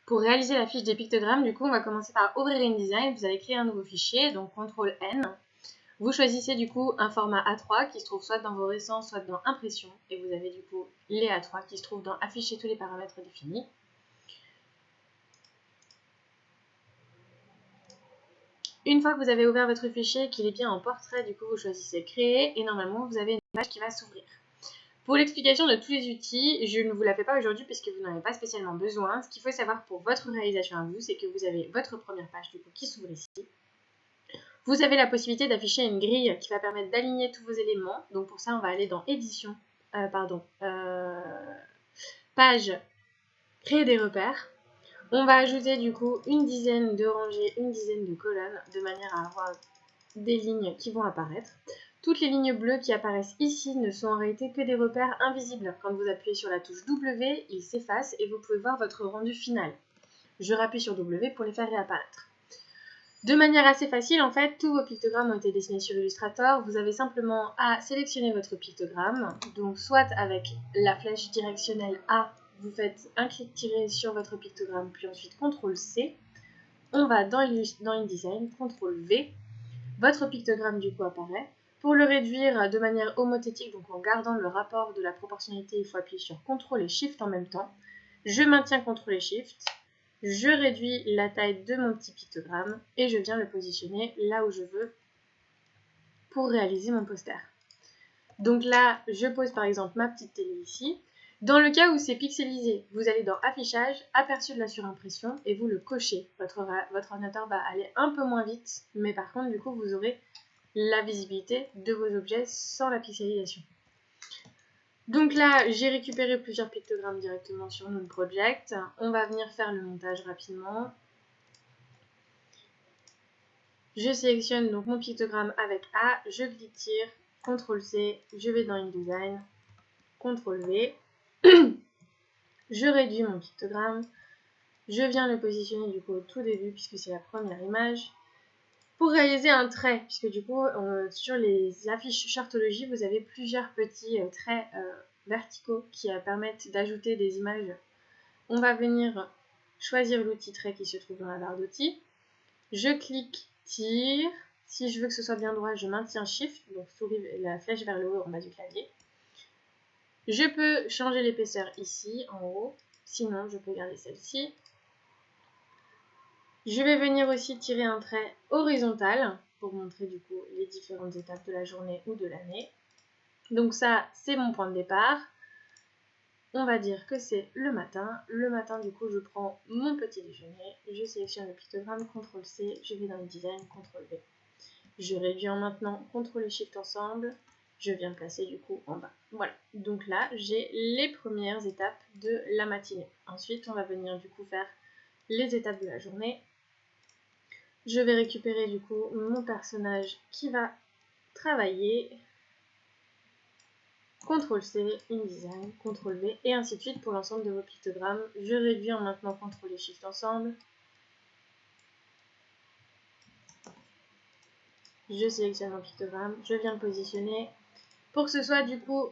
Pour réaliser la fiche des pictogrammes, du coup, on va commencer par ouvrir InDesign. Vous allez créer un nouveau fichier, donc CTRL-N. Vous choisissez du coup un format A3 qui se trouve soit dans vos récents, soit dans Impression. Et vous avez du coup les A3 qui se trouvent dans Afficher tous les paramètres définis. Une fois que vous avez ouvert votre fichier et qu'il est bien en portrait, du coup, vous choisissez Créer et normalement, vous avez une page qui va s'ouvrir. Pour l'explication de tous les outils, je ne vous la fais pas aujourd'hui puisque vous n'en avez pas spécialement besoin. Ce qu'il faut savoir pour votre réalisation à vous, c'est que vous avez votre première page du coup qui s'ouvre ici. Vous avez la possibilité d'afficher une grille qui va permettre d'aligner tous vos éléments. Donc pour ça, on va aller dans Édition, Page, Créer des repères. On va ajouter du coup une dizaine de rangées, une dizaine de colonnes, de manière à avoir des lignes qui vont apparaître. Toutes les lignes bleues qui apparaissent ici ne sont en réalité que des repères invisibles. Quand vous appuyez sur la touche W, ils s'effacent et vous pouvez voir votre rendu final. Je rappuie sur W pour les faire réapparaître. De manière assez facile, en fait, tous vos pictogrammes ont été dessinés sur Illustrator. Vous avez simplement à sélectionner votre pictogramme. Donc, soit avec la flèche directionnelle A, vous faites un clic tiré sur votre pictogramme, puis ensuite CTRL-C. On va dans InDesign, CTRL-V. Votre pictogramme, du coup, apparaît. Pour le réduire de manière homothétique, donc en gardant le rapport de la proportionnalité, il faut appuyer sur CTRL et SHIFT en même temps. Je maintiens CTRL et SHIFT. Je réduis la taille de mon petit pictogramme et je viens le positionner là où je veux pour réaliser mon poster. Donc là, je pose par exemple ma petite télé ici. Dans le cas où c'est pixelisé, vous allez dans Affichage, Aperçu de la surimpression et vous le cochez. Votre ordinateur va aller un peu moins vite, mais par contre, du coup, vous aurez la visibilité de vos objets sans la pixelisation. Donc là, j'ai récupéré plusieurs pictogrammes directement sur notre project. On va venir faire le montage rapidement. Je sélectionne donc mon pictogramme avec A, je clique tire, CTRL-C, je vais dans InDesign, CTRL-V. Je réduis mon pictogramme. Je viens le positionner du coup au tout début puisque c'est la première image. Pour réaliser un trait, puisque du coup sur les affiches Chartologie, vous avez plusieurs petits traits verticaux qui permettent d'ajouter des images. On va venir choisir l'outil trait qui se trouve dans la barre d'outils. Je clique, tire. Si je veux que ce soit bien droit, je maintiens Shift, donc souris la flèche vers le haut en bas du clavier. Je peux changer l'épaisseur ici, en haut. Sinon, je peux garder celle-ci. Je vais venir aussi tirer un trait horizontal pour montrer du coup les différentes étapes de la journée ou de l'année. Donc ça, c'est mon point de départ. On va dire que c'est le matin. Le matin, du coup, je prends mon petit déjeuner. Je sélectionne le pictogramme, CTRL-C, je vais dans le design, CTRL-V. Je réduis en maintenant, CTRL et SHIFT ensemble. Je viens placer du coup en bas. Voilà, donc là, j'ai les premières étapes de la matinée. Ensuite, on va venir du coup faire les étapes de la journée. Je vais récupérer du coup mon personnage qui va travailler. CTRL-C, InDesign, CTRL-V et ainsi de suite pour l'ensemble de vos pictogrammes. Je réduis en maintenant CTRL et SHIFT ensemble. Je sélectionne mon pictogramme, je viens le positionner. Pour que ce soit du coup,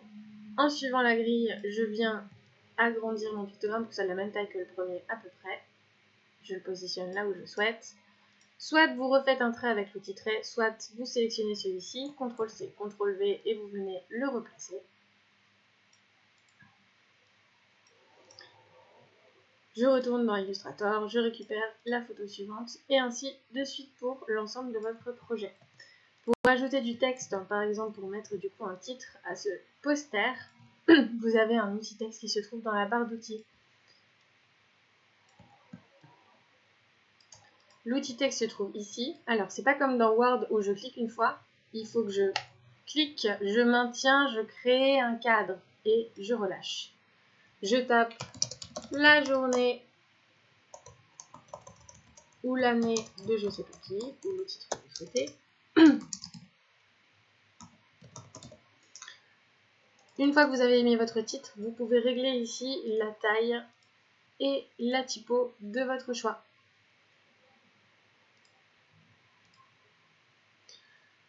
en suivant la grille, je viens agrandir mon pictogramme pour que ça ait la même taille que le premier à peu près. Je le positionne là où je souhaite. Soit vous refaites un trait avec l'outil trait, soit vous sélectionnez celui-ci, CTRL-C, CTRL-V et vous venez le replacer. Je retourne dans Illustrator, je récupère la photo suivante et ainsi de suite pour l'ensemble de votre projet. Pour ajouter du texte, par exemple pour mettre du coup un titre à ce poster, vous avez un outil texte qui se trouve dans la barre d'outils. L'outil texte se trouve ici. Alors, c'est pas comme dans Word où je clique une fois. Il faut que je clique, je maintiens, je crée un cadre et je relâche. Je tape la journée ou l'année de je sais pas qui, ou le titre que vous souhaitez. Une fois que vous avez mis votre titre, vous pouvez régler ici la taille et la typo de votre choix.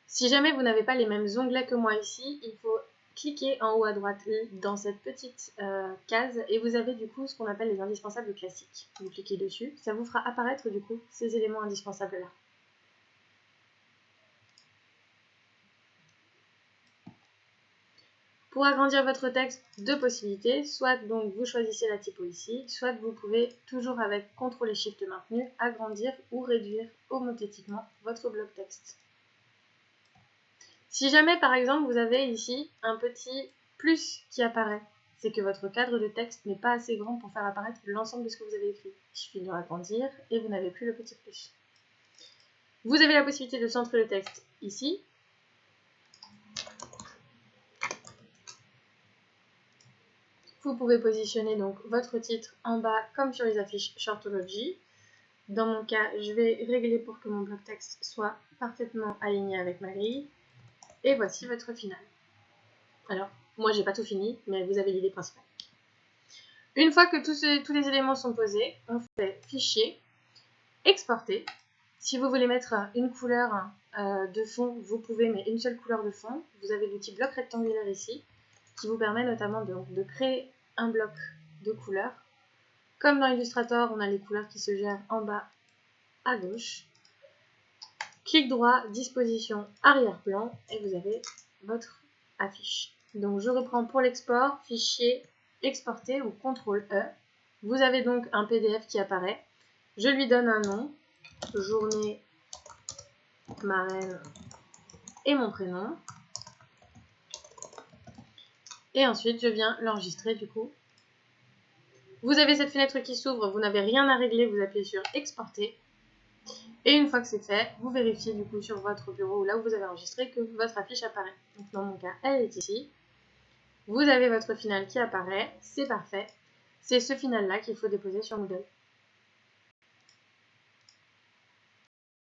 Si jamais vous n'avez pas les mêmes onglets que moi ici, il faut cliquez en haut à droite dans cette petite case et vous avez du coup ce qu'on appelle les indispensables classiques. Vous cliquez dessus, ça vous fera apparaître du coup ces éléments indispensables là. Pour agrandir votre texte, deux possibilités, soit donc vous choisissez la typo ici, soit vous pouvez toujours avec CTRL et SHIFT maintenu agrandir ou réduire homothétiquement votre bloc texte. Si jamais par exemple vous avez ici un petit plus qui apparaît, c'est que votre cadre de texte n'est pas assez grand pour faire apparaître l'ensemble de ce que vous avez écrit. Il suffit de l'agrandir et vous n'avez plus le petit plus. Vous avez la possibilité de centrer le texte ici. Vous pouvez positionner donc votre titre en bas comme sur les affiches Shortology. Dans mon cas, je vais régler pour que mon bloc texte soit parfaitement aligné avec ma grille. Et voici votre final. Alors, moi j'ai pas tout fini, mais vous avez l'idée principale. Une fois que tous les éléments sont posés, on fait Fichier, Exporter. Si vous voulez mettre une couleur de fond, vous pouvez, mais une seule couleur de fond. Vous avez l'outil bloc rectangulaire ici, qui vous permet notamment de créer un bloc de couleurs. Comme dans Illustrator, on a les couleurs qui se gèrent en bas à gauche. Clic droit, disposition arrière-plan, et vous avez votre affiche. Donc je reprends pour l'export, fichier, exporter ou CTRL-E. Vous avez donc un PDF qui apparaît. Je lui donne un nom, journée marraine et mon prénom. Et ensuite, je viens l'enregistrer du coup. Vous avez cette fenêtre qui s'ouvre, vous n'avez rien à régler, vous appuyez sur exporter. Et une fois que c'est fait, vous vérifiez du coup sur votre bureau ou là où vous avez enregistré que votre affiche apparaît. Donc dans mon cas, elle est ici. Vous avez votre final qui apparaît, c'est parfait. C'est ce final-là qu'il faut déposer sur Moodle.